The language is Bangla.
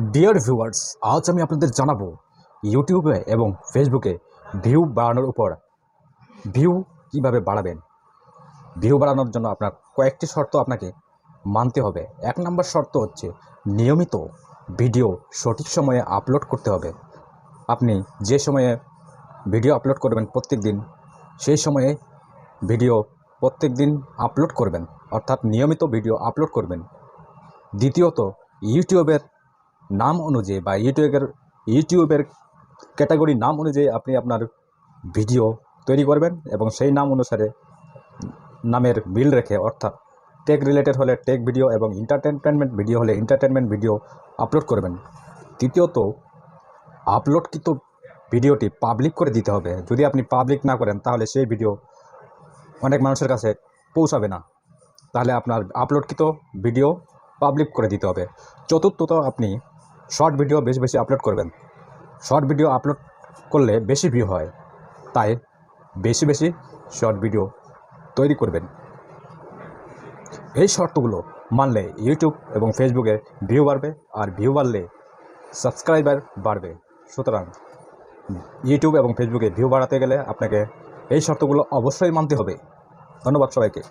ডিয়ার ভিউয়ার্স, আজ আমি আপনাদের জানাবো ইউটিউবে এবং ফেসবুকে ভিউ বাড়ানোর উপর। ভিউ কিভাবে বাড়াবেন। ভিউ বাড়ানোর জন্য আপনার কয়েকটি শর্ত আপনাকে মানতে হবে। 1 নম্বর শর্ত হচ্ছে নিয়মিত ভিডিও সঠিক সময়ে আপলোড করতে হবে। আপনি যে সময়ে ভিডিও আপলোড করবেন প্রত্যেক দিন, সেই সময়ে ভিডিও প্রত্যেক দিন আপলোড করবেন, অর্থাৎ নিয়মিত ভিডিও আপলোড করবেন। দ্বিতীয়ত, ইউটিউবের নাম অনুযায়ী বা ইউটিউবের ক্যাটাগরি নাম অনুযায়ী আপনি আপনার ভিডিও তৈরি করবেন এবং সেই নাম অনুসারে নামের মিল রেখে, অর্থাৎ টেক রিলেটেড হলে টেক ভিডিও এবং এন্টারটেনমেন্ট ভিডিও হলে এন্টারটেনমেন্ট ভিডিও আপলোড করবেন। তৃতীয়ত, আপলোডকৃত ভিডিওটি পাবলিক করে দিতে হবে। যদি আপনি পাবলিক না করেন তাহলে সেই ভিডিও অনেক মানুষের কাছে পৌঁছাবে না। তাহলে আপনার আপলোডকৃত ভিডিও পাবলিক করে দিতে হবে। চতুর্থত, আপনি শর্ট ভিডিও বেশি বেশি আপলোড করবেন। শর্ট ভিডিও আপলোড করলে বেশি ভিউ হয়, তাই বেশি বেশি শর্ট ভিডিও তৈরি করবেন। এই শর্তগুলো মানলে ইউটিউব এবং ফেসবুকে ভিউ বাড়বে, আর ভিউ বাড়লে সাবস্ক্রাইবার বাড়বে। সুতরাং ইউটিউব এবং ফেসবুকে ভিউ বাড়াতে গেলে আপনাকে এই শর্তগুলো অবশ্যই মানতে হবে। ধন্যবাদ সবাইকে।